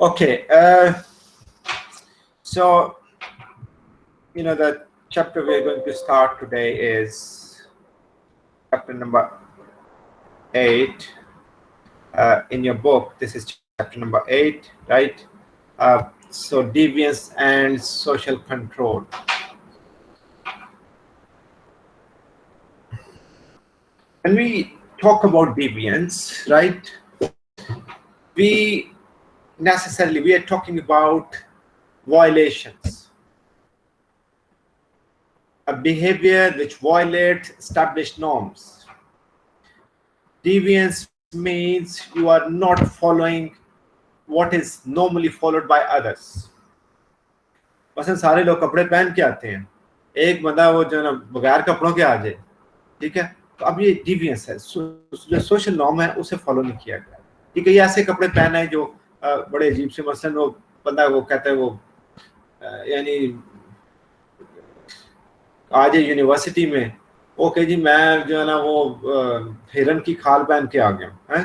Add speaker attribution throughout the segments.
Speaker 1: Okay, so the chapter we're going to start today is chapter number 8 in your book. This is chapter number 8, right? So deviance and social control. When we talk about deviance, right, we are talking about violations, a behavior which violates established norms. Deviance means you are not following what is normally followed by others. مثلا سارے لوگ کپڑے پہن کے آتے ہیں, ایک بندہ وہ جو نا بغیر کپڑوں کے آ جائے, ٹھیک ہے, تو اب یہ ڈیوینس ہے, جو سوشل نارم ہے اسے فالو نہیں کیا گیا, ٹھیک ہے. یہ ایسے کپڑے پہنا ہے جو بڑے عجیب سے, مثلا وہ بندہ وہ کہتا ہے وہ یعنی آج یونیورسٹی میں اوکے جی میں جو ہے نا وہ ہرن کی کھال پہن کے آ گیا ہوں,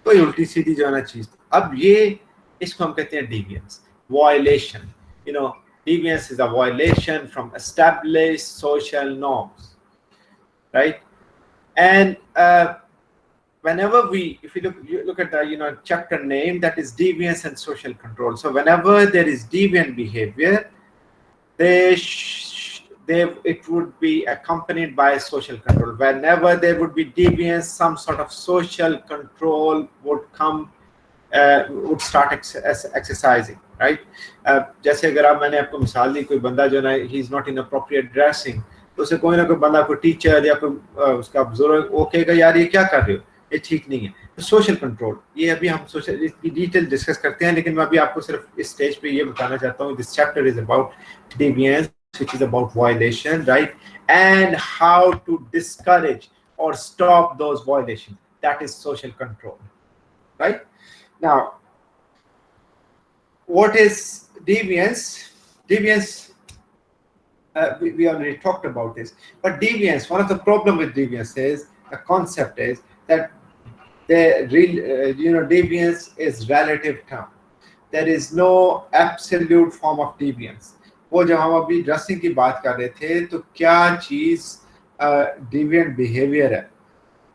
Speaker 1: کوئی الٹی سیدھی جو ہے نا چیز. اب یہ اس کو ہم کہتے ہیں deviance, violation. Deviance is a violation from established social norms, right? And whenever if you look at the chapter name, that is deviance and social control. So whenever there is deviant behavior, it would be accompanied by social control. Whenever there would be deviance, some sort of social control would come, would start exercising, right? جیسے اگر آپ, میں نے آپ کو مثال دی, کوئی بندہ جو نا ہی is not inappropriate dressing, تو اسے کوئی نہ کوئی بندہ, کوئی ٹیچر یا کوئی اس کا بزرگ وہ کہے گا یار یہ کیا کر رہے ہو, یہ ٹھیک نہیں ہے. تو سوشل کنٹرول, یہ ابھی ہم سوشل اس کی ڈیٹیل ڈسکس کرتے ہیں, لیکن میں ابھی آپ کو صرف اس اسٹیج پہ یہ بتانا چاہتا ہوں, this chapter is about deviance which is about violation, right? And how to discourage or stop those violations. That is social control, right? Now, what is deviance? Deviance, we already talked about this. But deviance, one of the problem with deviance is, the concept is that the real, deviance is relative term. There is no absolute form of deviance. وہ جب ہم ابھی dressing کی بات کر رہے تھے تو کیا چیز ڈیوینٹ بیہیویئر ہے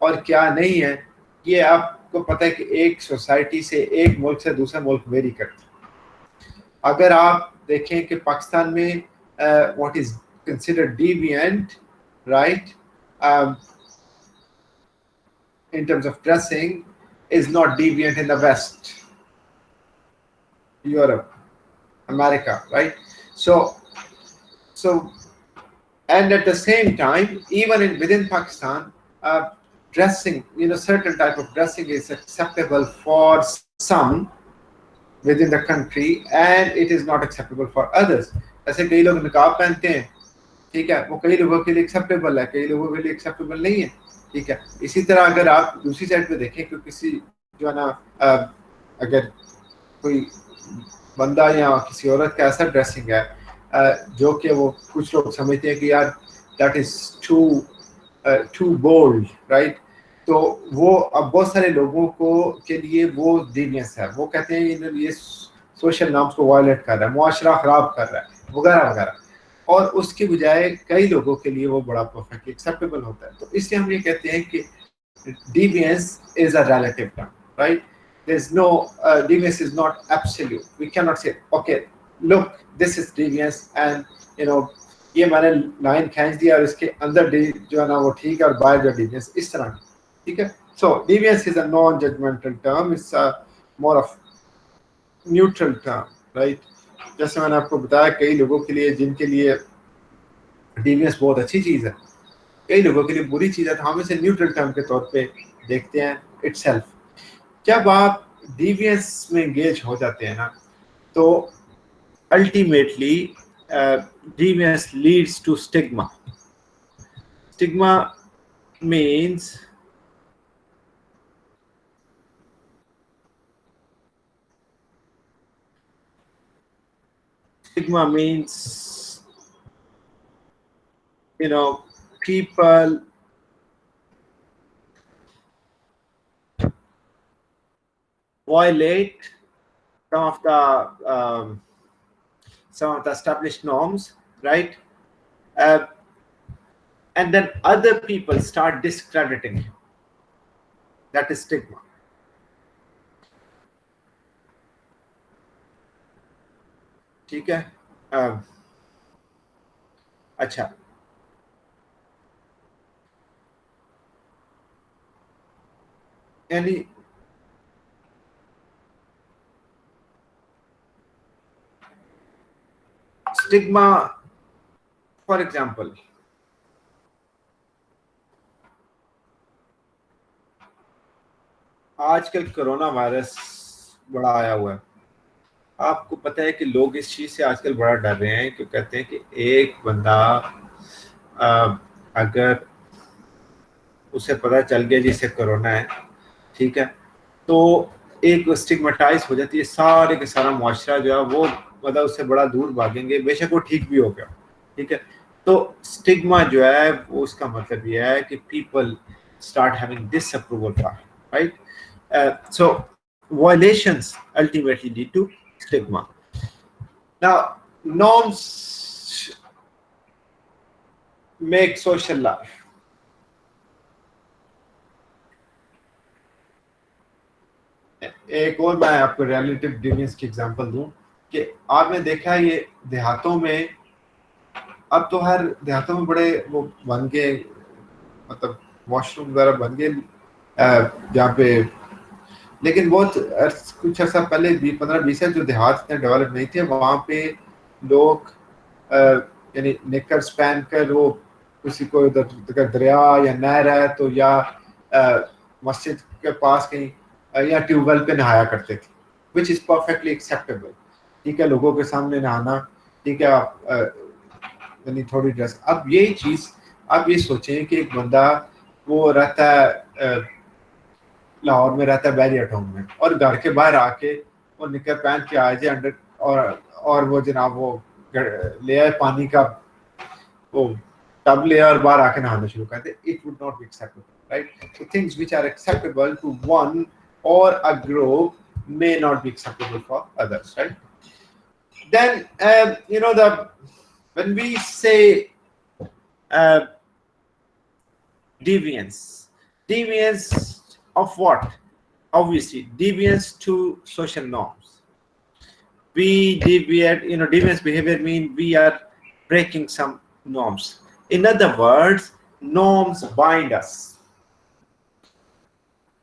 Speaker 1: اور کیا نہیں ہے, یہ آپ کو پتہ ہے کہ ایک سوسائٹی سے, ایک ملک سے دوسرے ملک ویری کرتی ہے. اگر آپ دیکھیں کہ پاکستان میں what is considered deviant, right, in terms of dressing is not deviant in the West, Europe, America, right? So and at the same time, even within Pakistan, dressing, certain type of dressing is acceptable for some within the country and it is not acceptable for others. ایسے کئی لوگ نقاب پہنتے ہیں, ٹھیک ہے, وہ کئی لوگوں کے لیے ایکسیپٹیبل ہے, کئی لوگوں کے لیے ایکسیپٹیبل نہیں ہے, ٹھیک ہے. اسی طرح اگر آپ دوسری سائڈ پہ دیکھیں کہ کسی جو ہے نا اگر کوئی بندہ یا کسی عورت کا ایسا ڈریسنگ ہے جو کہ وہ کچھ لوگ سمجھتے ہیں کہ یار that is too bold, right, تو وہ اب بہت سارے لوگوں کے لیے وہ ڈیوینس ہے. وہ کہتے ہیں یہ سوشل نارمس کو وائلیٹ کر رہا ہے, معاشرہ خراب کر رہا ہے, وغیرہ وغیرہ, اور اس کی بجائے کئی لوگوں کے لیے وہ بڑا پرفیکٹلی ایکسیپٹیبل ہوتا ہے. تو اس لیے ہم یہ کہتے ہیں کہ deviance is a relative term, right? There's no deviance is not absolute. We cannot say okay, look, this is deviance and یہ میں نے لائن کھینچ دیا اور اس کے اندر جو ہے نا وہ ٹھیک ہے اور باہر جو ڈیوینس اس طرح, ٹھیک ہے. So deviance is a non-judgmental term. It's a more of neutral term, right? جیسے میں نے آپ کو بتایا کئی لوگوں کے لیے جن کے لیے ڈیوینس بہت اچھی چیز ہے, کئی لوگوں کے لیے بری چیز ہے, تو ہم اسے نیوٹرل ٹرم کے طور پہ دیکھتے ہیں اٹ سیلف. جب آپ ڈیوینس میں انگیج ہو جاتے ہیں نا, تو ultimately deviance leads to stigma. Stigma means people violate some of the established norms, right? And then other people start discrediting you. That is stigma. ٹھیک ہے. اچھا, یعنی stigma, for example, آج کل کرونا وائرس بڑا آیا ہوا ہے. آپ کو پتہ ہے کہ لوگ اس چیز سے آج کل بڑا ڈر رہے ہیں کہ کہتے ہیں کہ ایک بندہ اگر اسے پتہ چل گیا جسے کرونا ہے, ٹھیک ہے, تو ایک اسٹگمیٹائز ہو جاتی ہے سارے کے سارا معاشرہ جو ہے وہ مطلب اس سے بڑا دور بھاگیں گے, بے شک وہ ٹھیک بھی ہو گیا, ٹھیک ہے. تو اسٹگما جو ہے وہ اس کا مطلب یہ ہے کہ people start having disapproval for, right. So violations ultimately lead to stigma. Now norms make social life. ایک اور میں آپ کو ریلیٹیو ڈیوینس کی ایگزامپل دوں کہ آپ نے دیکھا ہے یہ دیہاتوں میں, اب تو ہر دیہاتوں میں بڑے وہ بن گئے, مطلب واش روم وغیرہ بن گئے جہاں پہ, لیکن بہت کچھ عرصہ پہلے 15-20 سال جو دیہات اتنے ڈیولپ نہیں تھے, وہاں پہ لوگ یعنی نکرز پہن کر وہ کسی کو ادھر دریا یا نہر ہے تو یا مسجد کے پاس کہیں یا ٹیوب ویل پہ نہایا کرتے تھے, وچ از پرفیکٹلی ایکسیپٹیبل. ٹھیک ہے, لوگوں کے سامنے نہانا, ٹھیک ہے, آپ یعنی تھوڑی ڈریس. اب یہی چیز آپ یہ سوچیں کہ ایک بندہ وہ رہتا ہے لاہور میں, رہتا ہے بیریا ٹاؤن میں, اور گھر کے باہر آ کے وہ نکر پہن کے آ جائے انڈر, اور وہ جناب وہ لے آئے پانی کا وہ ٹب لے اور باہر آ کے نہانا شروع کر دے. It would not be acceptable, right? So things which are acceptable to one or a group may not be acceptable for others, right? Then when we say deviance of what? Obviously deviance to social norms. We deviate, deviance behavior means we are breaking some norms. In other words, norms bind us.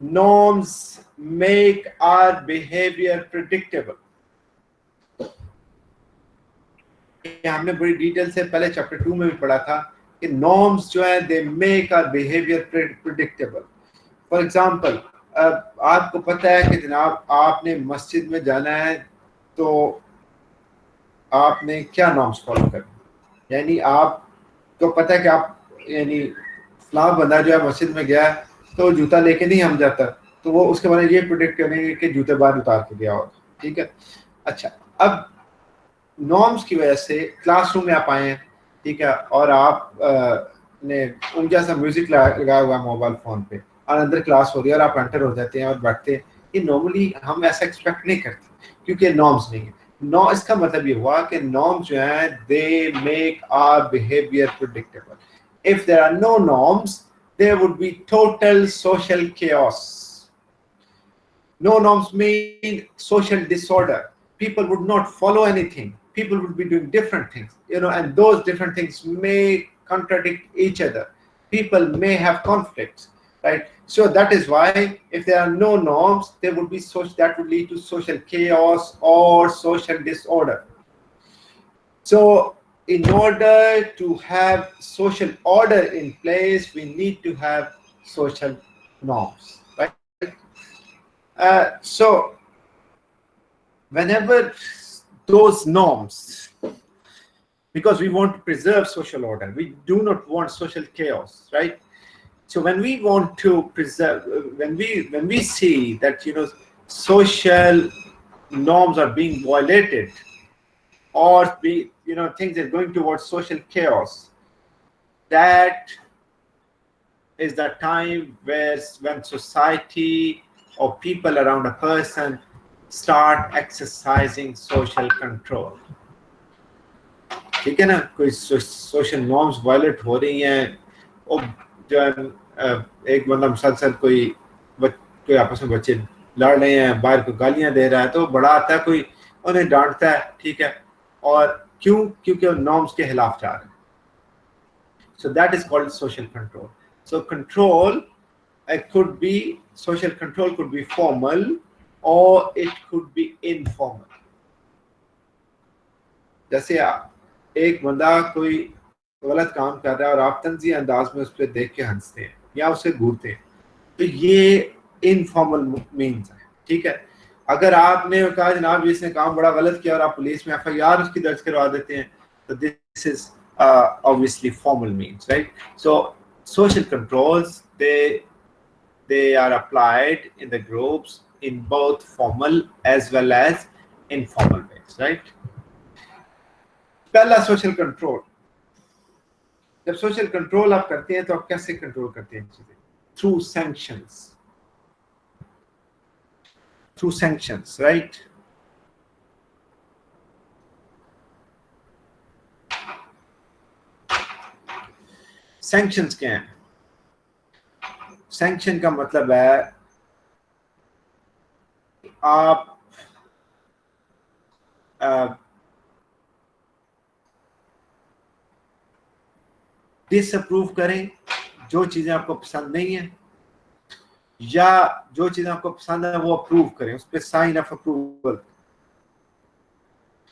Speaker 1: Norms make our behavior predictable. ہم نے بڑی detail سے پہلے chapter 2 میں بھی پڑھا تھا کہ نارمز جو ہیں they make our behaviour predictable. For example, آپ کو پتہ ہے کہ جناب آپ نے مسجد میں جانا ہے تو آپ نے کیا نارمز فالو کرنے, یعنی آپ کو پتہ ہے کہ آپ یعنی فلاں بندہ جو ہے مسجد میں گیا تو جوتا لے کے نہیں ہم جاتا, تو وہ اس کے بارے میں یہ پریڈکٹ کریں گے کہ جوتے باہر اتار کے گیا ہوگا, ٹھیک ہے. اچھا, اب نارمس کی وجہ سے کلاس روم میں آپ آئے ہیں, ٹھیک ہے, اور آپ نے اونچا سا میوزک لگایا ہوا ہے موبائل فون پہ, اور اندر کلاس ہو رہی ہے اور آپ انٹر ہو جاتے ہیں اور بیٹھتے ہیں. یہ نارملی ہم ایسا ایکسپیکٹ نہیں کرتے کیونکہ نارمس نہیں ہے. اس کا مطلب یہ ہوا کہ نارمس جو ہیں they make our behaviour predictable. If there are no norms, there would be total social chaos. No norms mean social disorder. People would not follow anything. People would be doing different things, and those different things may contradict each other. People may have conflicts, right? So that is why if there are no norms, there would be that would lead to social chaos or social disorder. So in order to have social order in place, we need to have social norms, right? So whenever those norms, because we want to preserve social order, we do not want social chaos, right? So when we want to preserve, when we see that social norms are being violated, or things are going towards social chaos, that is the time when society or people around a person start exercising social control. ٹھیک ہے نا, کوئی social norms wallet ہو رہی ہیں, وہ جو ہے ایک بندہ مسلسل کوئی آپس میں بچے لڑ رہے ہیں, باہر کو گالیاں دے رہا ہے, تو بڑا آتا ہے کوئی انہیں ڈانٹتا ہے, ٹھیک ہے, اور کیوں؟ کیونکہ وہ نارمس کے خلاف جا رہے ہیں. So that is called social control. So control, it could be, social control could be formal or it could be informal. جیسے ایک بندہ کوئی غلط کام کر رہا ہے اور آپ طنزی انداز میں اس پہ دیکھ کے ہنستے ہیں یا اسے گھورتے ہیں, تو یہ انفارمل مینز ہے, ٹھیک ہے. اگر آپ نے کہا جناب اس نے کام بڑا غلط کیا اور آپ پولیس میں ایف آئی آر اس کی درج کروا دیتے ہیں, تو دس از obviously formal means, right? So social controls, they are applied in the groups in both formal as well as informal ways, right? پہلا سوشل کنٹرول, جب سوشل کنٹرول آپ کرتے ہیں تو آپ کیسے کنٹرول کرتے ہیں چیزیں؟ Through sanctions, through sanctions, right. Sanctions کیا ہیں؟ سینکشن کا مطلب ہے آپ ڈس اپروو کریں جو چیزیں آپ کو پسند نہیں ہیں, یا جو چیزیں آپ کو پسند ہے وہ اپروو کریں, اس پہ سائن آف اپروول,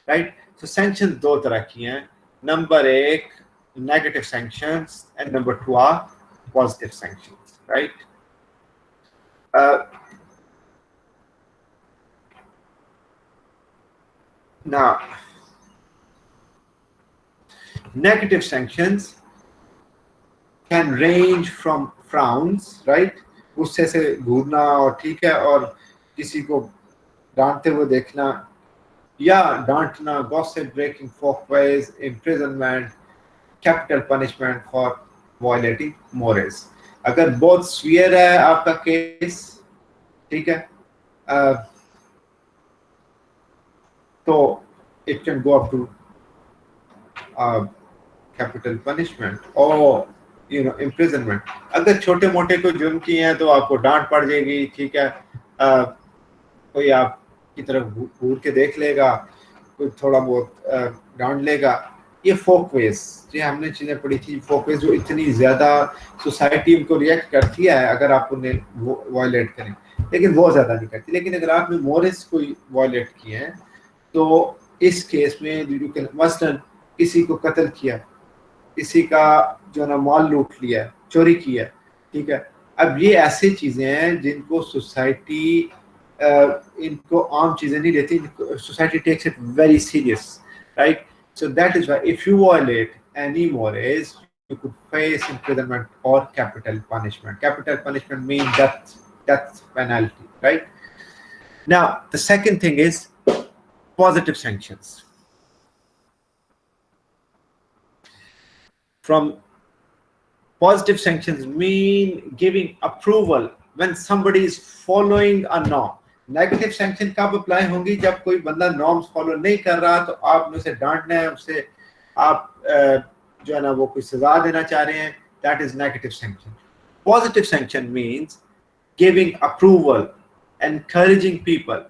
Speaker 1: رائٹ. تو سینکشن دو طرح کی ہیں, نمبر ایک negative sanctions and number two are positive sanctions, right. Now, negative sanctions can range from frowns, right? غصے سے گھورنا, اور ٹھیک ہے, اور کسی کو ڈانٹتے ہوئے دیکھنا یا ڈانٹنا, gossip, breaking folkways, imprisonment, capital punishment for violating mores. اگر بہت سویئر ہے آپ کا کیس, ٹھیک ہے, تو it can go up to capital punishment or imprisonment. اگر چھوٹے موٹے کوئی جرم کیے ہیں تو آپ کو ڈانٹ پڑ جائے گی, ٹھیک ہے, کوئی آپ کی طرف گھور کے دیکھ لے گا, کوئی تھوڑا بہت ڈانٹ لے گا. یہ فوک ویز, جو ہم نے چیزیں پڑھی تھی, فوک ویز جو اتنی زیادہ سوسائٹی ان کو ریئیکٹ کرتی ہے اگر آپ انہیں وائلیٹ کریں, لیکن وہ زیادہ نہیں کرتی. لیکن اگر آپ نے مورس کوئی وائلیٹ کیے ہیں تو اس کیس میں مثلاً کسی کو قتل کیا, کسی کا جو نا مال لوٹ لیا, چوری کیا, ٹھیک ہے. اب یہ ایسے چیزیں ہیں جن کو سوسائٹی ان کو عام چیزیں نہیں لیتی, society takes it very serious, right. So that is why if you violate any mores, you could face imprisonment or capital punishment. Capital punishment means death penalty, right? Now the second thing is positive sanctions. From positive sanctions mean giving approval when somebody is following a norm. Negative sanction کب apply ہوں گی؟ جب کوئی بندہ norms follow نہیں کر رہا تو آپ نے اسے ڈانٹنا ہے, اسے آپ جو ہے نا وہ کوئی سزا دینا چاہ رہے ہیں, that is negative sanction. Positive sanction means giving approval, encouraging people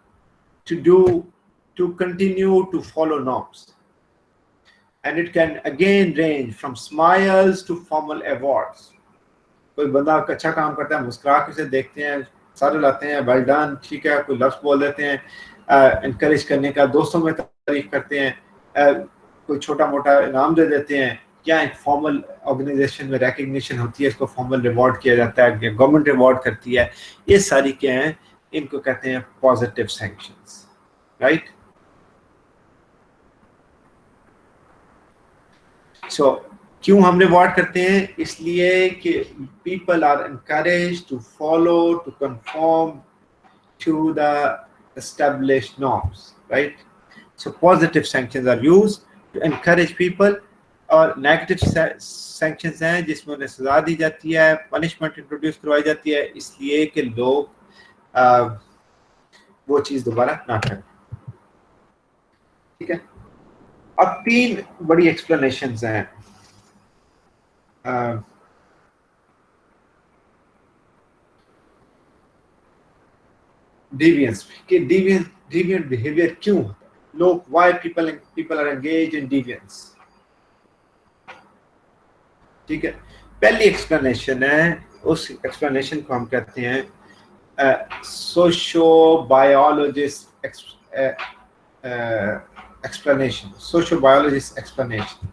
Speaker 1: to continue to follow norms, and it can again range from smiles to formal awards. کوئی بندہ اچھا کام کرتا ہے, مسکرا کے اسے دیکھتے ہیں, سارے لاتے ہیں, ویل ڈن, ٹھیک ہے, کوئی لفظ بول دیتے ہیں انکریج کرنے کا, دوستوں میں تعریف کرتے ہیں, کوئی چھوٹا موٹا انعام دے دیتے ہیں, یا ایک فارمل آرگنائزیشن میں ریکگنیشن ہوتی ہے, اس کو فارمل ریوارڈ کیا جاتا ہے, گورنمنٹ ریوارڈ کرتی ہے. یہ ساری کیا ہیں, ان کو کہتے ہیں پازیٹیو سینکشنز, رائٹ. سو کیوں ہم ریوارڈ کرتے ہیں؟ اس لیے کہ people are encourage to follow, to conform to the established norms, right? So positive sanctions are used to encourage people, اور نیگیٹو سینکشنز ہیں جس میں انہیں سزا دی جاتی ہے, پنشمنٹ انٹروڈیوس کروائی جاتی ہے, اس لیے کہ لوگ وہ چیز دوبارہ نہ کریں. ٹھیک ہے. اب 3 بڑی ایکسپلینیشنز ہیں ڈیوینس کہ ڈیوینٹ بیہیویئر کیوں ہوتا ہے, لوگ why people are engage in deviance. ٹھیک ہے. پہلی ایکسپلینیشن ہے, اس ایکسپلینیشن کو ہم کہتے ہیں socio biologist explanation. Socio biologist explanation.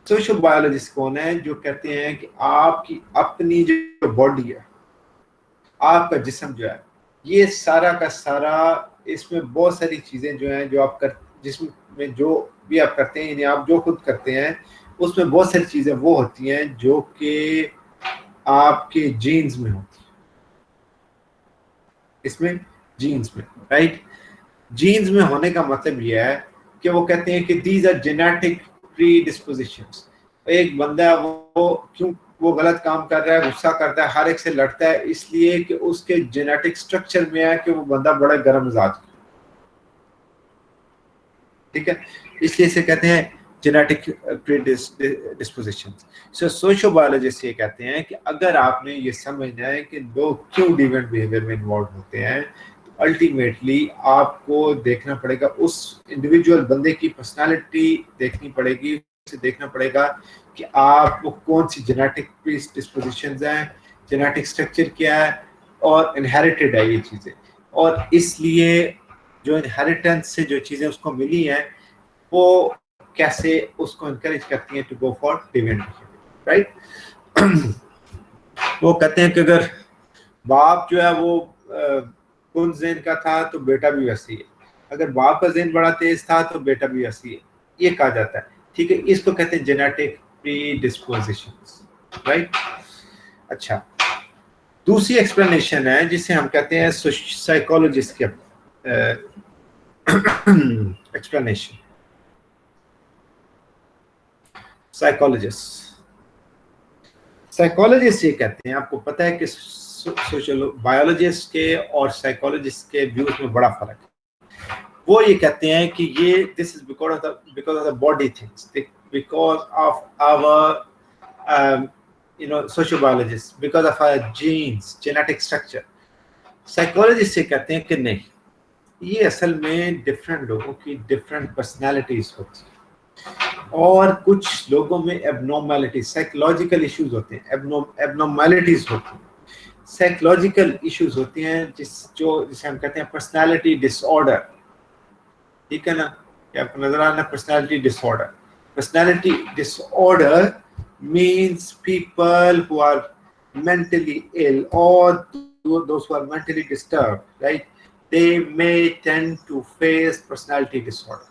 Speaker 1: Socio biologist کون ہے؟ جو کہتے ہیں کہ آپ کی اپنی جو باڈی ہے, آپ کا جسم جو ہے, یہ سارا کا سارا, اس میں بہت ساری چیزیں جو ہیں جو آپ جسم میں جو بھی آپ کرتے ہیں, یعنی آپ جو خود کرتے ہیں, اس میں بہت ساری چیزیں وہ ہوتی ہیں جو کہ آپ کے جینز میں ہوتی ہیں. اس میں جینز میں, رائٹ. جینز میں ہونے کا مطلب یہ ہے کہ وہ کہتے ہیں کہ these are genetic predispositions. ایک بندہ وہ کیوں وہ غلط کام کر رہا ہے, غصہ کرتا ہے, ہر ایک سے لڑتا ہے, اس لیے کہ اس کے جینیٹک سٹرکچر میں ہے کہ وہ بندہ بڑا گرم مزاج کا. ٹھیک ہے. اس لیے اسے کہتے ہیں جینیٹک پری ڈسپوزیشن. سوشو بایولوجسٹ یہ کہتے ہیں کہ اگر آپ نے یہ سمجھنا ہے کہ لوگ کیوں ڈیوینٹ بیہیویئر میں انوالو ہوتے ہیں, الٹیمیٹلی آپ کو دیکھنا پڑے گا, اس انڈیویجول بندے کی پرسنالٹی دیکھنی پڑے گی. اسے دیکھنا پڑے گا کہ آپ کو کون سی جینیٹک ڈسپوزیشنز ہیں, جینیٹک سٹرکچر کیا ہے, اور انہیریٹڈ ہے یہ چیزیں. اور اس لیے جو انہیریٹنس سے جو چیزیں اس کو ملی ہیں, وہ کیسے اس کو انکریج کرتی ہیں to go for deviant behaviour, right. وہ کہتے ہیں کہ اگر باپ جو ہے وہ کن ذہن کا تھا تو بیٹا بھی ویسی ہے, اگر باپ کا ذہن بڑا تیز تھا تو بیٹا بھی ویسی ہے, یہ کہا جاتا ہے. ٹھیک ہے. اس کو کہتے ہیں جینیٹک پری ڈسپوزیشنز, رائٹ. اچھا, دوسری ایکسپلینیشن ہے جسے ہم کہتے ہیں سائیکولوجسٹ کی ایکسپلینیشن. سائیکولوجسٹ یہ کہتے ہیں, آپ کو پتہ ہے کہ سوشل بایولوجسٹ کے اور سائیکولوجسٹ کے ویوز میں بڑا فرق ہے. وہ یہ کہتے ہیں کہ یہ this is because of the body things, because of our social biologist, because of our genes, genetic structure. Psychologist یہ کہتے ہیں کہ نہیں, یہ اصل میں ڈفرینٹ لوگوں کی ڈفرینٹ پرسنالٹیز ہوتی ہیں, اور کچھ لوگوں میں ایبنارملٹیز, سائیکولوجیکل ایشوز ہوتے ہیں, ایبنارملٹیز ہوتی ہیں, سائیکولوجیکل ایشوز ہوتی ہیں جسے ہم کہتے ہیں پرسنالٹی ڈس آرڈر. ٹھیک ہے نا, کہ آپ کو نظر آنا personality disorder. Personality disorder means people who are mentally ill or those who are mentally disturbed, right? They may tend to face personality disorder.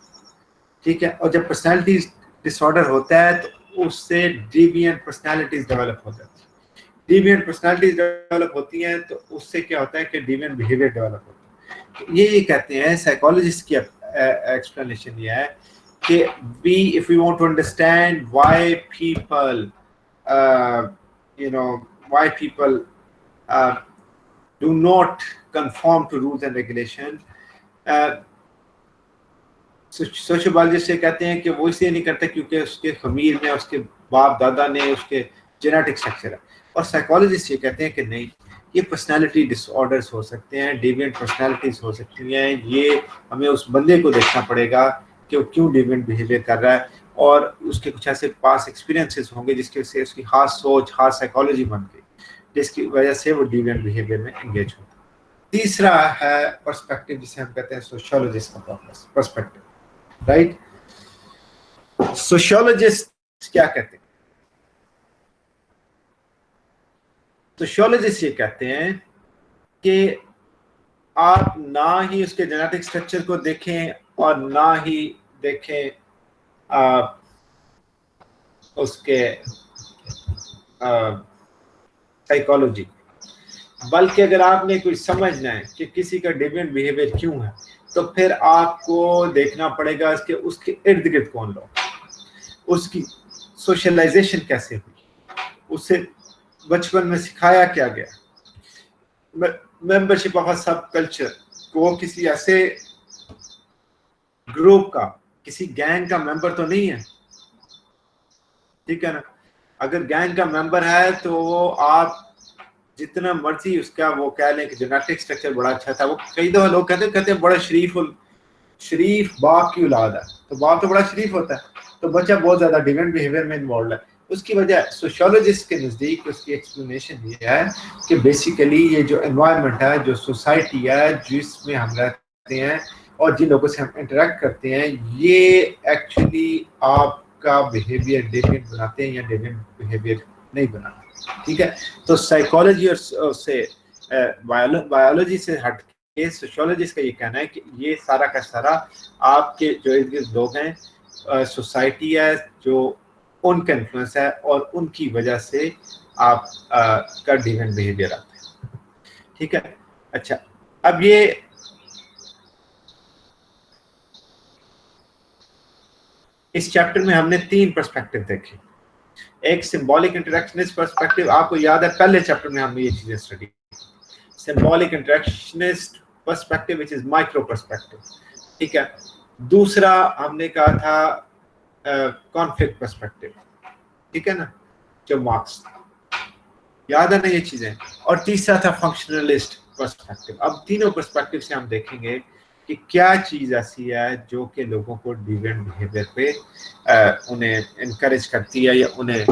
Speaker 1: ٹھیک ہے. اور جب پرسنالٹی ڈس آرڈر ہوتا ہے تو اس سے ڈیوینٹ پرسنالٹیز ڈیولپ ہو جاتی ہیں. ڈیوینٹ پرسنالٹیز ڈیولپ ہوتی ہیں تو اس سے کیا ہوتا ہے کہ ڈیوینٹ بیہیویئر ڈیولپ ہوتا ہے. یہ کہتے ہیں سائیکولوجسٹ کی ایکسپلینیشن یہ ہے کہ if we want to understand why people do not conform to rules and regulation, social biologist یہ کہتے ہیں کہ وہ اس لیے نہیں کرتے کیونکہ اس کے خمیر میں اس کے باپ دادا نے اس کے جینیٹک اسٹرکچر ہے. اور سائیکولوجسٹ یہ کہتے ہیں کہ نہیں, یہ پرسنالٹی ڈس آرڈرس ہو سکتے ہیں, ڈیوینٹ پرسنالٹیز ہو سکتی ہیں. یہ ہمیں اس بندے کو دیکھنا پڑے گا کہ وہ کیوں ڈیوینٹ بیہیویئر کر رہا ہے, اور اس کے کچھ ایسے پاس ایکسپیرینسز ہوں گے جس کی وجہ سے اس کی خاص سوچ, خاص سائیکالوجی بن گئی, جس کی وجہ سے وہ ڈیوینٹ بیہیویئر میں انگیج ہوتا ہے. تیسرا ہے پرسپیکٹو, جسے ہم کہتے ہیں سوشیولوجسٹ کا پرسپیکٹو, رائٹ. سوشیولوجسٹ کیا کہتے ہیں؟ سوشیولوجسٹ یہ کہتے ہیں کہ آپ نہ ہی اس کے جینیٹک اسٹرکچر کو دیکھیں اور نہ ہی دیکھیں اس کے سائیکالوجی, بلکہ اگر آپ نے کوئی سمجھنا ہے کہ کسی کا ڈیوینٹ بیہیویئر کیوں ہے تو پھر آپ کو دیکھنا پڑے گا اس کے ارد گرد کون لوگ, اس کی سوشلائزیشن کیسے ہوئی, اسے بچپن میں سکھایا کیا گیا, membership of a sub culture, وہ کسی ایسے گروپ کا کسی گینگ کا ممبر تو نہیں ہے, ٹھیک ہے نا. اگر گینگ کا ممبر ہے تو آپ جتنا مرضی اس کا وہ کہہ لیں کہ جینیٹک اسٹرکچر بڑا اچھا تھا, وہ کئی دفعہ لوگ کہتے ہیں بڑا شریف باپ کی اولاد ہے, تو باپ تو بڑا شریف ہوتا ہے, تو بچہ بہت زیادہ ڈیونٹ بیہیویئر میں انوالوڈ ہے. اس کی وجہ سوشیولوجسٹ کے نزدیک اس کی ایکسپلینیشن یہ ہے کہ بیسیکلی یہ جو انوائرمنٹ ہے, جو سوسائٹی ہے جس میں ہم رہتے ہیں اور جن لوگوں سے ہم انٹریکٹ کرتے ہیں, یہ ایکچولی آپ کا بیہیویئر ڈیونٹ بناتے ہیں یا ڈیونٹ بیہیویئر نہیں بناتے, ٹھیک ہے. تو سائیکالوجی اور سے بایولوجی سے ہٹ کے سوشیولوجسٹ کا یہ کہنا ہے کہ یہ سارا کا سارا آپ کے جو ارد گرد لوگ ہیں, سوسائٹی ہے جو ان کا انفلوئنس ہے, اور ان کی وجہ سے آپ کا ڈیونٹ بیہیویئر آتا ہے, ٹھیک ہے. اچھا, اب یہ اس چیپٹر میں ہم نے 3 پرسپیکٹو دیکھے. ایک سمبولک انٹریکشنسٹ پرسپیکٹو, آپ کو یاد ہے پہلے چیپٹر میں ہم نے یہ چیزیں اسٹڈی کی. Symbolic interactionist perspective which is micro perspective, ٹھیک ہے. دوسرا ہم نے کہا تھا کانفلکٹ پرسپیکٹو, ٹھیک ہے نا, جو مارکس, یاد ہے نا یہ چیزیں. اور تیسرا تھا فنکشنلسٹ پرسپیکٹو. اب تینوں پرسپیکٹو سے ہم دیکھیں گے کہ کیا چیز ایسی ہے جو کہ لوگوں کو ڈیونٹ بیہیویئر پہ انہیں انکریج کرتی ہے یا انہیں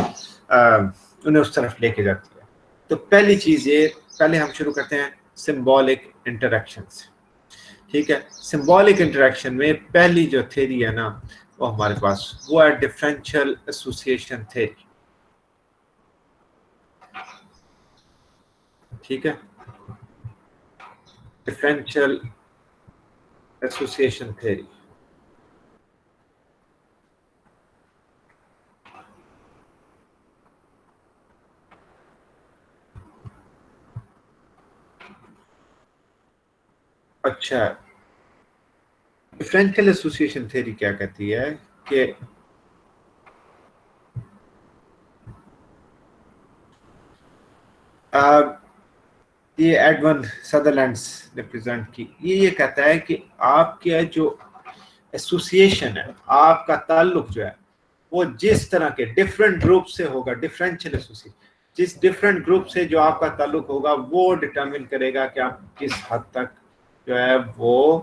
Speaker 1: اس طرف لے کے جاتی ہے. تو پہلی چیز یہ, پہلے ہم شروع کرتے ہیں سمبولک انٹریکشن سے, ٹھیک ہے. سمبولک انٹریکشن میں پہلی جو تھیری ہے نا وہ ہمارے پاس وہ ہے ڈفرینشیل ایسوسیشن تھیری, ٹھیک ہے. Differential association theory. اچھا, ڈفرینشیل ایسوسیشن تھیری کیا کہتی ہے کہ یہ ایڈون سدرلینڈس نے پریزنٹ کی, یہ کہتا ہے کہ آپ کے جو ایسوسیشن ہے, آپ کا تعلق جو ہے وہ جس طرح کے ڈفرینٹ گروپ سے ہوگا, ڈفرینشیل ایسوسیشن, جس ڈفرینٹ گروپ سے جو آپ کا تعلق ہوگا وہ ڈٹرمن کرے گا کہ آپ کس حد تک جو ہے وہ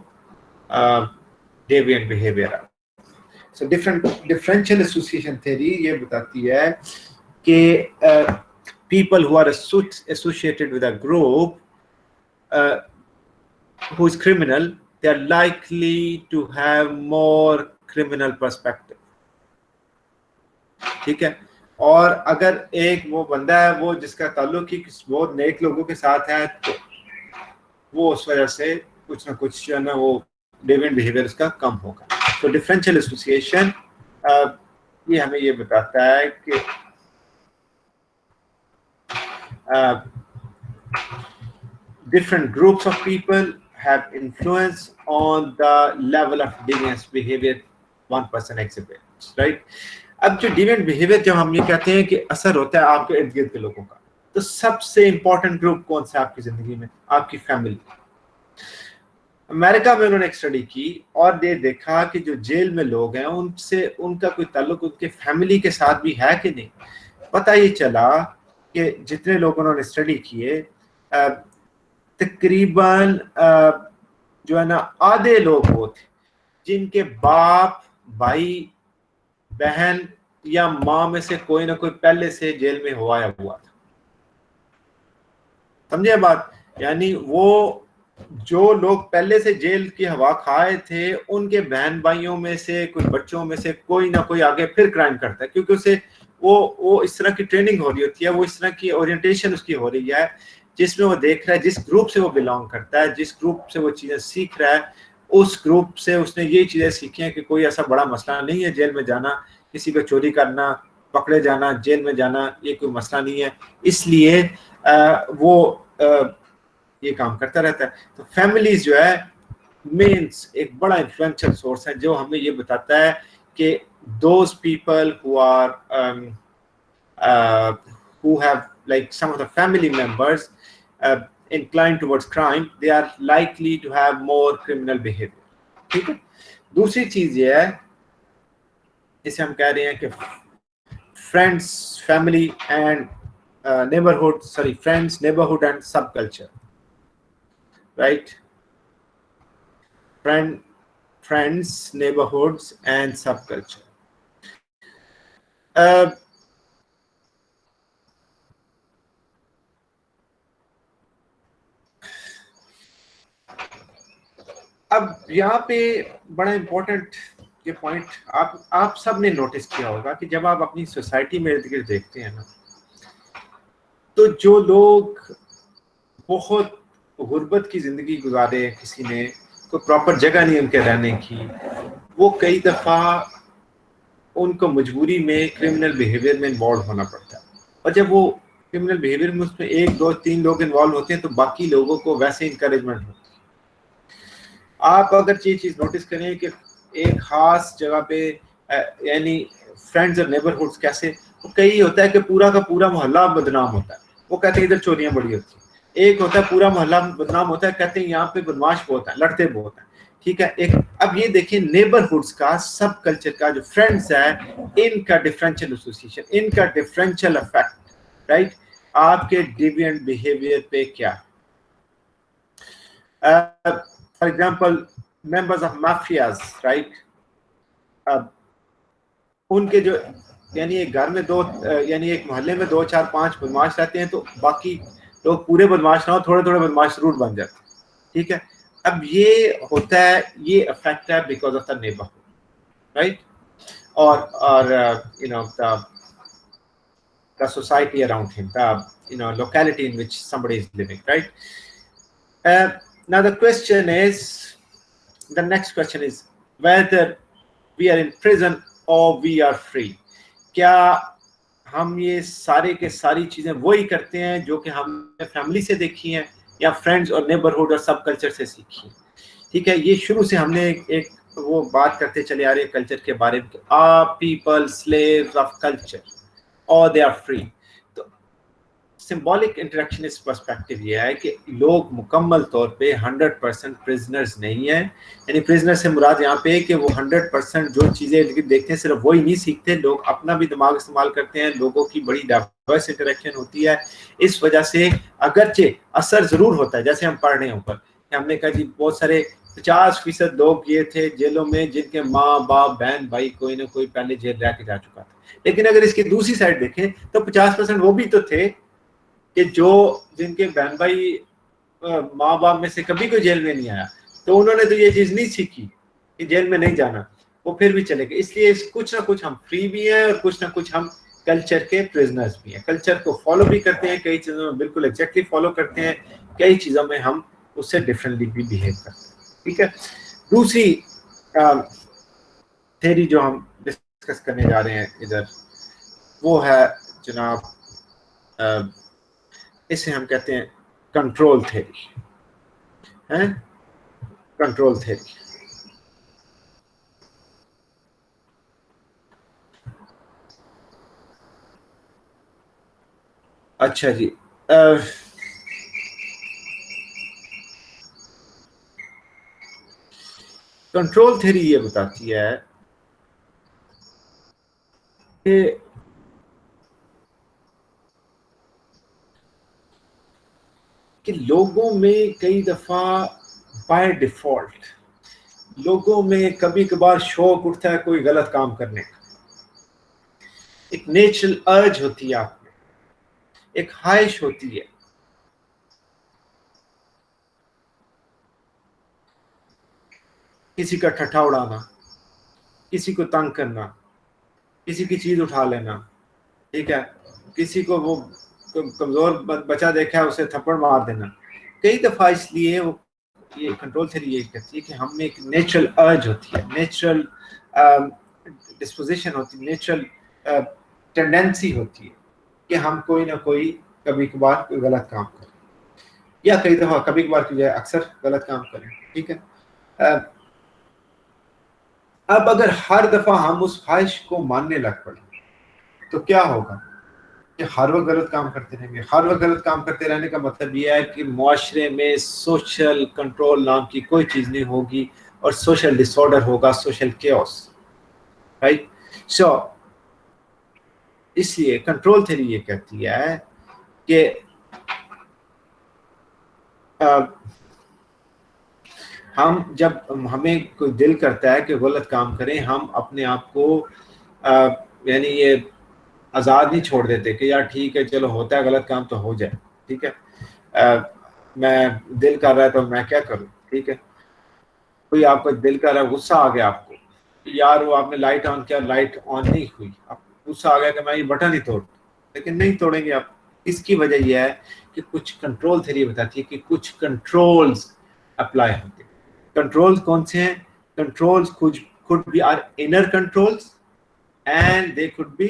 Speaker 1: ڈیوینٹ بیہیویئر ہے. سو ڈفرینشیل ایسوسیشن تھیری یہ بتاتی ہے کہ people who are associated with a group who is criminal, they are likely to have more criminal perspective, ٹھیک ہے. اور اگر ایک وہ بندہ ہے وہ جس کا تعلق ہی بہت نیک لوگوں کے ساتھ ہے, تو وہ اس وجہ سے کچھ نہ کچھ جو ہے نا وہ ڈیونٹ بیہیویئر اس کا کم ہوگا. تو ڈفرینشیل ایسوسیشن یہ ہمیں یہ بتاتا ہے کہ different groups of people have influence on the level of deviant behavior one person exhibits, right? اب جو ڈیونٹ بیہیویئر جب ہم یہ کہتے ہیں کہ اثر ہوتا ہے آپ کے ارد گرد کے لوگوں کا, تو سب سے امپورٹنٹ گروپ کون سا آپ کی زندگی میں؟ آپ کی فیملی. امریکہ میں انہوں نے ایک اسٹڈی کی اور یہ دیکھا کہ جو جیل میں لوگ ہیں ان سے ان کا کوئی تعلق ان کے فیملی کے ساتھ بھی ہے کہ نہیں. پتہ یہ چلا کہ جتنے لوگ انہوں نے اسٹڈی کیے تقریباً جو ہے نا آدھے لوگ وہ تھے جن کے باپ, بھائی, بہن یا ماں میں سے کوئی نہ کوئی پہلے سے جیل میں ہوا تھا. سمجھے بات؟ یعنی وہ جو لوگ پہلے سے جیل کی ہوا کھائے تھے ان کے بہن بھائیوں میں سے کوئی بچوں میں سے کوئی نہ کوئی آگے پھر کرائم کرتا ہے, کیونکہ اسے وہ اس طرح کی ٹریننگ ہو رہی ہوتی ہے, وہ اس طرح کی اورینٹیشن اس کی ہو رہی ہے جس میں وہ دیکھ رہا ہے جس گروپ سے وہ بلانگ کرتا ہے, جس گروپ سے وہ چیزیں سیکھ رہا ہے, اس گروپ سے اس نے یہ چیزیں سیکھی ہیں کہ کوئی ایسا بڑا مسئلہ نہیں ہے جیل میں جانا, کسی کو چوری کرنا, پکڑے جانا, جیل میں جانا, یہ کوئی مسئلہ نہیں ہے. اس لیے وہ یہ کام کرتا رہتا ہے. تو فیملیز جو ہے مینس ایک بڑا انفلوئنشل سورس ہے جو ہمیں یہ بتاتا ہے کہ those people who are who have like some of the family members inclined towards crime, they are likely to have more criminal behavior. ٹھیک ہے. دوسری چیز یہ ہے, اسے ہم کہہ رہے ہیں کہ friends, family and friends, neighborhood and subculture, right? Friends, neighborhoods and subculture. اب یہاں پہ بڑا امپورٹنٹ یہ پوائنٹ آپ سب نے نوٹس کیا ہوگا کہ جب آپ اپنی سوسائٹی میں ارد گرد دیکھتے ہیں نا, تو جو لوگ بہت غربت کی زندگی گزارے, کسی نے کوئی پراپر جگہ نہیں ان کے رہنے کی, وہ کئی دفعہ ان کو مجبوری میں کرمنل بیہیویئر میں انوالو ہونا پڑتا ہے. اور جب وہ کرمنل بیہیویئر میں اس میں 1 2 3 لوگ انوالو ہوتے ہیں تو باقی لوگوں کو ویسے انکریجمنٹ ہوتی ہے. آپ اگر یہ چیز نوٹس کریں کہ ایک خاص جگہ پہ یعنی فرینڈز اور نیبرہڈس کیسے, کئی ہوتا ہے کہ پورا کا پورا محلہ بدنام ہوتا ہے, وہ کہتے ہیں ادھر چوریاں بڑی ہوتی ہیں. ایک ہوتا ہے پورا محلہ بدنام ہوتا ہے, کہتے ہیں یہاں پہ بدماش بہت ہیں, لڑتے بہت ہیں. ٹھیک ہے. ایک اب یہ دیکھیں نیبرہڈس کا, سب کلچر کا جو فرینڈس ہے, ان کا ڈفرینشیل ایسوسیشن, ان کا ڈفرینشیل افیکٹ, رائٹ, آپ کے ڈیوینٹ بیہیویئر پہ کیا. For example members of mafias, right, ان کے جو یعنی ایک گھر میں یعنی ایک محلے میں 2 4 5 بدماش رہتے ہیں, تو باقی لوگ پورے بدماش نہ ہو, تھوڑے تھوڑے بدماش ضرور بن جاتے ہیں. ٹھیک ہے. اب یہ ہوتا ہے, یہ افیکٹ ہے because of the neighbourhood, right, اور you know the society around him, the locality in which somebody is living, right? Now the next question is whether we are in prison or we are free. کیا ہم یہ سارے کے ساری چیزیں وہی کرتے ہیں جو کہ ہم نے فیملی سے دیکھی ہیں, یا فرینڈز اور نیبرہڈ اور سب کلچر سے سیکھی ہیں. ٹھیک ہے. یہ شروع سے ہم نے ایک وہ بات کرتے چلے آ رہے ہیں کلچر کے بارے میں, are people slaves of culture or they are free. تو سمبولک انٹریکشنسٹ پرسپیکٹو یہ ہے کہ لوگ مکمل طور پہ 100% پرزنرز نہیں ہیں. یعنی پرزنر سے مراد یہاں پہ کہ وہ 100% جو چیزیں دیکھتے ہیں صرف وہی نہیں سیکھتے, لوگ اپنا بھی دماغ استعمال کرتے ہیں, لوگوں کی بڑی ڈائیورس انٹریکشن ہوتی ہے. اس وجہ سے اگرچہ اثر ضرور ہوتا ہے, جیسے ہم پڑھ رہے ہیں اوپر کہ ہم نے کہا جی بہت سارے 50% لوگ یہ تھے جیلوں میں جن کے ماں باپ بہن بھائی کوئی نہ کوئی پہلے جیل رہ کے جا چکا تھا. لیکن اگر اس کی دوسری سائڈ دیکھیں تو 50% وہ بھی تو تھے کہ جن کے بہن بھائی ماں باپ میں سے کبھی کوئی جیل میں نہیں آیا, تو انہوں نے تو یہ چیز نہیں سیکھی کہ جیل میں نہیں جانا, وہ پھر بھی چلے گئے. اس لیے کچھ نہ کچھ ہم فری بھی ہیں اور کچھ نہ کچھ ہم کلچر کے پرزنرز بھی ہیں. کلچر کو فالو بھی کرتے ہیں, کئی چیزوں میں بالکل ایگزیکٹلی فالو کرتے ہیں, کئی چیزوں میں ہم اس سے ڈفرینٹلی بھی بہیو کرتے ہیں. ٹھیک ہے. دوسری تھیری جو ہم ڈسکس کرنے جا رہے ہیں ادھر, وہ ہے جناب اسے ہم کہتے ہیں کنٹرول تھیری. Control theory. اچھا جی, کنٹرول تھیری یہ بتاتی ہے کہ لوگوں میں کئی دفعہ بائی ڈیفالٹ لوگوں میں کبھی کبھار شوق اٹھتا ہے کوئی غلط کام کرنے کا. ایک نیچرل ارج ہوتی ہے آپ میں, ایک خواہش ہوتی ہے. کسی کا ٹھٹھا اڑانا, کسی کو تنگ کرنا, کسی کی چیز اٹھا لینا. ٹھیک ہے. کسی کو وہ کمزور بچہ دیکھا ہے اسے تھپڑ مار دینا. کئی دفعہ اس لیے وہ یہ کنٹرول تھیری یہ کہتی ہے کہ ہم میں ایک نیچرل ارج ہوتی ہے, نیچرل ڈسپوزیشن ہوتی ہے, نیچرل ٹینڈنسی ہوتی ہے کہ ہم کوئی نہ کوئی کبھی کبھار کوئی غلط کام کریں, یا کئی دفعہ کبھی کبھار کی جائے اکثر غلط کام کریں. ٹھیک ہے. اب اگر ہر دفعہ ہم اس خواہش کو ماننے لگ پڑیں تو کیا ہوگا؟ کہ ہر وقت غلط کام کرتے رہیں گے. ہر وقت غلط کام کرتے رہنے کا مطلب یہ ہے کہ معاشرے میں سوشل کنٹرول نام کی کوئی چیز نہیں ہوگی اور سوشل ڈس آرڈر ہوگا, سوشل کیوس, رائٹ. سو اس لیے کنٹرول تھیوری یہ کہتی ہے کہ ہم جب ہمیں کوئی دل کرتا ہے کہ غلط کام کریں, ہم اپنے آپ کو یعنی یہ آزاد نہیں چھوڑ دیتے کہ یار ٹھیک ہے چلو ہوتا ہے غلط کام تو ہو جائے, ٹھیک ہے, میں دل کر رہا ہے تو میں کیا کروں, ٹھیک ہے. کوئی آپ کا دل کر رہا ہے, غصہ آ گیا آپ کو, یار وہ آپ نے لائٹ آن کیا, لائٹ آن نہیں ہوئی, اب غصہ آ گیا کہ میں یہ بٹن ہی توڑ, لیکن نہیں توڑیں گے آپ. اس کی وجہ یہ ہے کہ کچھ کنٹرول تھیوری بتاتی ہے کہ کچھ کنٹرولز اپلائی ہوتے ہیں. کنٹرولز کون سے ہیں؟ Controls could be our inner controls and they could be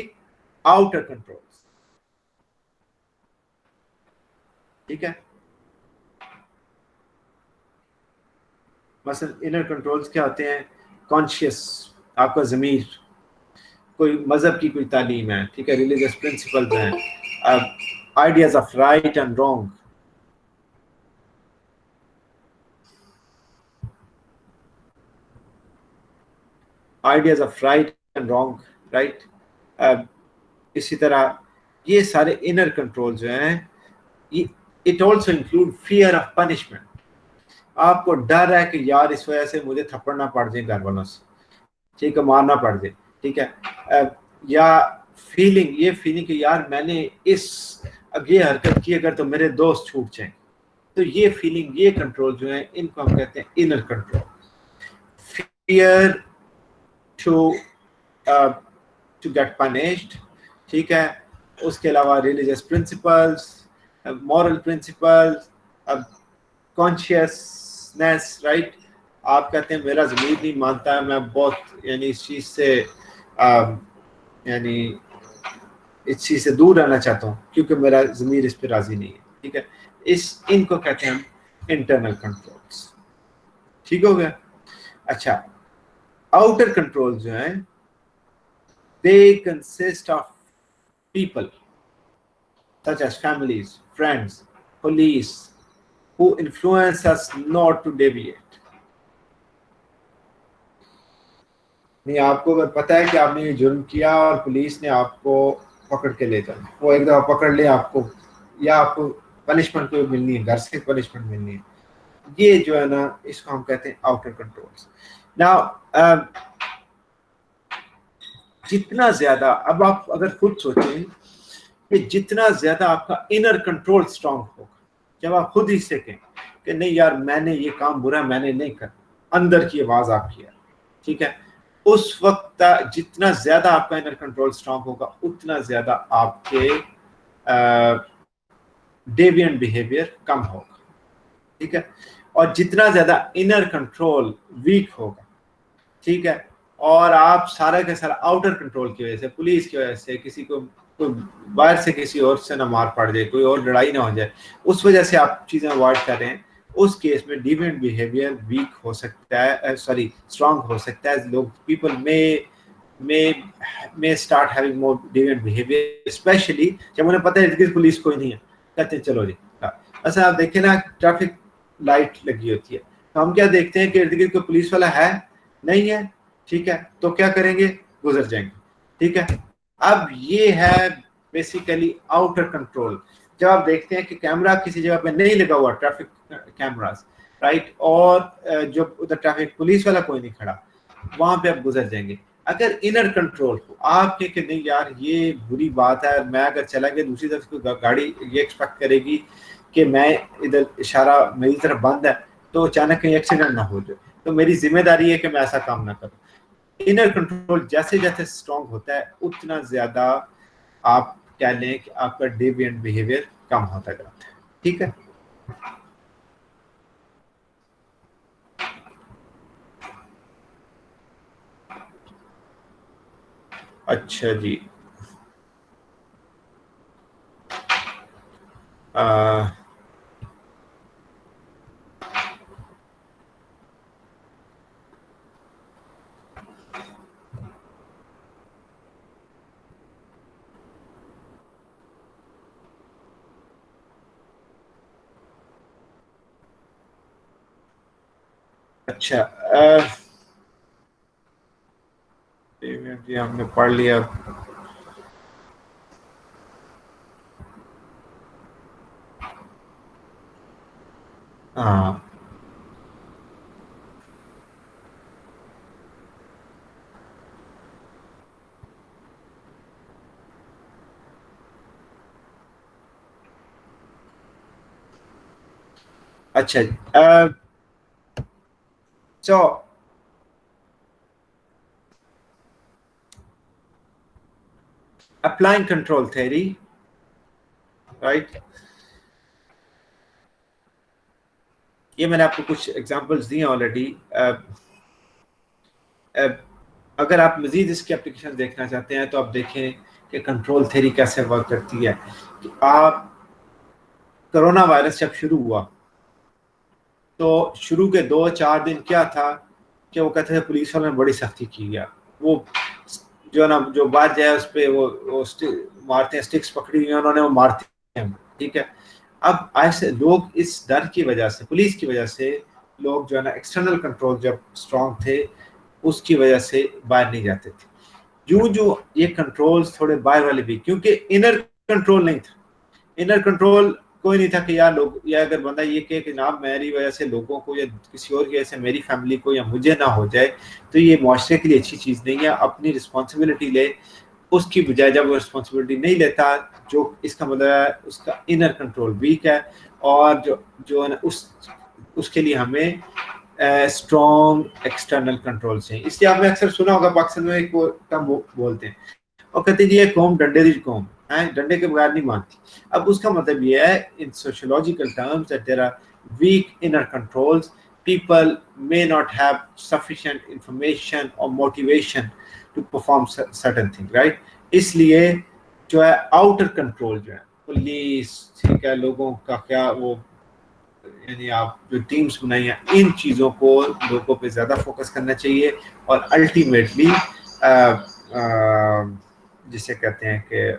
Speaker 1: outer controls. ٹھیک ہے, مثلا انر کنٹرولز کیا ہوتے ہیں؟ کانشیس, آپ کا ضمیر, کوئی مذہب کی کوئی تعلیم ہے, ٹھیک ہے, ریلیجیس پرنسپلز ہیں, ideas of right and wrong, ideas of right and wrong, right. اسی طرح یہ سارے انر کنٹرول جو ہیں, it also include fear of punishment. آپ کو ڈر ہے کہ یار اس وجہ سے مجھے تھپڑ نہ پڑ جائے گھر والوں سے, ٹھیک ہے, مارنا پڑ جائے, ٹھیک ہے, یا یہ فیلنگ کہ یار میں نے یہ حرکت کی اگر تو میرے دوست چھوٹ جائیں. تو یہ فیلنگ, یہ کنٹرول جو ہیں ان کو ہم کہتے ہیں inner control. Fear to get punished, ٹھیک ہے. اس کے علاوہ religious principles, moral principles, consciousness, right. آپ کہتے ہیں میرا ضمیر نہیں مانتا ہے, میں بہت یعنی اس چیز سے یعنی اس چیز سے دور رہنا چاہتا ہوں کیونکہ میرا ضمیر اس پہ راضی نہیں ہے, ٹھیک ہے. ان کو کہتے ہیں ہم انٹرنل کنٹرولز. ٹھیک ہو گیا. اچھا, آؤٹر کنٹرول جو ہیں they consist of people such as families, friends, police, who influence us not to deviate. نہیں, آپ کو اگر پتہ ہے کہ آپ نے یہ جرم کیا اور پولیس نے آپ کو پکڑ کے لے جانا, وہ ایک دفعہ پکڑ لے آپ کو, یا آپ کو پنشمنٹ کوئی ملنی ہے, گھر سے پنشمنٹ ملنی ہے, یہ جو ہے نا اس کو ہم کہتے ہیں آؤٹر کنٹرولز. Now جتنا زیادہ, اب آپ اگر خود سوچیں کہ جتنا زیادہ آپ کا انر کنٹرول اسٹرانگ ہوگا, جب آپ خود ہی سے کہیں کہ نہیں یار میں نے یہ کام برا میں نے نہیں کرنا, اندر کی آواز آپ کی ہے, ٹھیک ہے, اس وقت جتنا زیادہ آپ کا انر کنٹرول اسٹرانگ ہوگا اتنا زیادہ آپ کے ڈیوینٹ بیہیویئر کم ہوگا, ٹھیک ہے. اور جتنا زیادہ انر کنٹرول ویک ہوگا, ٹھیک ہے, اور آپ سارا کے سارا آؤٹر کنٹرول کی وجہ سے, پولیس کی وجہ سے, کسی کو کوئی باہر سے کسی اور سے نہ مار پڑ جائے, کوئی اور لڑائی نہ ہو جائے, اس وجہ سے آپ چیزیں اوائڈ کر رہے ہیں, اس کیس میں ڈیوینٹ بیہیویئر ویک ہو سکتا ہے, اسٹرانگ ہو سکتا ہے. لوگ people may start having more deviant behavior, especially جب انہیں پتہ ہے ارد گرد پولیس کوئی نہیں ہے, کہتے ہیں چلو جی. ایسا آپ دیکھیں نا, ٹریفک لائٹ لگی ہوتی ہے تو ہم کیا دیکھتے ہیں کہ ارد گرد کوئی پولیس والا ہے نہیں ہے, ٹھیک ہے, تو کیا کریں گے, گزر جائیں گے, ٹھیک ہے. اب یہ ہے بیسیکلی آؤٹر کنٹرول. جب آپ دیکھتے ہیں کہ کیمرہ کسی جگہ پہ نہیں لگا ہوا, ٹریفک کیمراز, رائٹ, اور جو ادھر ٹریفک پولیس والا کوئی نہیں کھڑا, وہاں پہ آپ گزر جائیں گے. اگر انر کنٹرول ہو آپ کے کہ نہیں یار یہ بری بات ہے, میں اگر چلا گیا دوسری طرف کوئی گاڑی یہ ایکسپیکٹ کرے گی کہ میں ادھر اشارہ میری طرف بند ہے تو اچانک کہیں ایکسیڈنٹ نہ ہو جائے, تو میری ذمہ داری ہے کہ میں ایسا کام نہ کروں. انر کنٹرول جیسے جیسے اسٹرانگ ہوتا ہے اتنا زیادہ آپ کہہ لیں کہ آپ کا ڈیوینٹ بیہیویئر کم ہوتا جاتا ہے, ٹھیک ہے. اچھا جی, اچھا جی ہم نے پڑھ لیا. ہاں اچھا جی. سو applying control theory, right? یہ میں نے آپ کو کچھ ایگزامپلس دی ہیں آلریڈی. اگر آپ مزید اس کی اپلیکیشن دیکھنا چاہتے ہیں تو آپ دیکھیں کہ کنٹرول تھیری کیسے ورک کرتی ہے. آپ کرونا وائرس جب شروع ہوا تو شروع کے 2-4 دن کیا تھا کہ وہ کہتے ہیں پولیس والوں نے بڑی سختی کی ہے. وہ جو ہے نا جو بات جائے اس پہ وہ مارتے ہیں, اسٹکس پکڑی ہوئی ہیں انہوں نے, وہ مارتے ہیں. ٹھیک ہے. اب ایسے لوگ اس ڈر کی وجہ سے, پولیس کی وجہ سے, لوگ جو ہے نا ایکسٹرنل کنٹرول جب اسٹرانگ تھے اس کی وجہ سے باہر نہیں جاتے تھے. جو یہ کنٹرولز تھوڑے باہر والے بھی, کیونکہ انر کنٹرول نہیں تھا. انر کنٹرول کوئی نہیں تھا کہ یار لوگ, یا اگر بندہ یہ کہے کہ جناب میری وجہ سے لوگوں کو یا کسی اور کی وجہ سے میری فیملی کو یا مجھے نہ ہو جائے تو یہ معاشرے کے لیے اچھی چیز نہیں ہے. اپنی رسپانسبلٹی لے. اس کی بجائے جب وہ رسپانسبلٹی نہیں لیتا, جو اس کا مطلب ہے اس کا انر کنٹرول ویک ہے. اور جو ہے نا اس کے لیے ہمیں اسٹرانگ ایکسٹرنل کنٹرول سے. اس لیے آپ نے اکثر سنا ہوگا پاکستان میں ایک ٹرم بولتے ہیں اور کہتے ہیں جی یہ قوم ڈنڈے دی قوم ہے, ڈنڈے کے بغیر نہیں مانتی. اب اس کا مطلب یہ ہے in sociological terms that there are weak inner controls. People may not have sufficient information or motivation to perform certain things, right? اس لیے جو ہے آؤٹر کنٹرول جو ہے پولیس, ٹھیک ہے, لوگوں کا کیا وہ یعنی آپ جو ٹیمز بنائی ہیں ان چیزوں کو لوگوں پہ زیادہ فوکس کرنا چاہیے. اور الٹیمیٹلی جسے کہتے ہیں کہ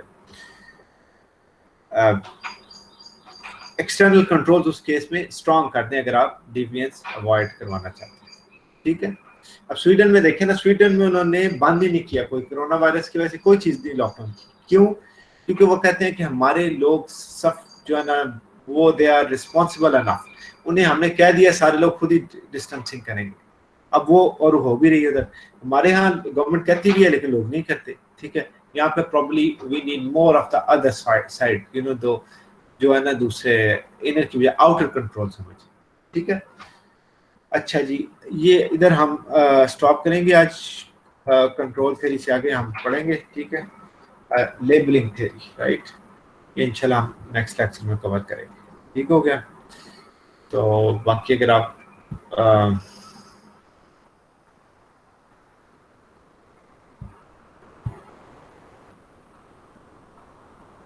Speaker 1: ایکسٹرنل کنٹرول اس کیس میں اسٹرانگ کر دیں اگر آپ ڈیوینس اوائڈ کروانا چاہتے ہیں. ٹھیک ہے. اب سویڈن میں دیکھیں نا, سویڈن میں انہوں نے بند ہی نہیں کیا کوئی کرونا وائرس کی وجہ سے کوئی چیز نہیں لاک ڈاؤن کی. کیوں؟ کیونکہ وہ کہتے ہیں کہ ہمارے لوگ سب جو ہے نا وہ دے آر رسپانسبل انف. انہیں ہم نے کہہ دیا سارے لوگ خود ہی ڈسٹینسنگ کریں گے. اب وہ اور ہو بھی رہی ہے ادھر. ہمارے ہاں گورنمنٹ کہتی بھی ہے لیکن لوگ نہیں کرتے. ٹھیک ہے. یہاں پہ probably we need more of the other side, you know, دو جو ہے نا دوسرے انر کی بجائے آؤٹر کنٹرول سمجھ. ٹھیک ہے. اچھا جی, یہ ادھر ہم اسٹاپ کریں گے آج. کنٹرول تھیری سے آگے ہم پڑھیں گے. ٹھیک ہے. لیبلنگ تھیری, رائٹ, یہ انشاءاللہ ہم نیکسٹ لیکچر میں کور کریں گے. ٹھیک ہو گیا. تو باقی اگر آپ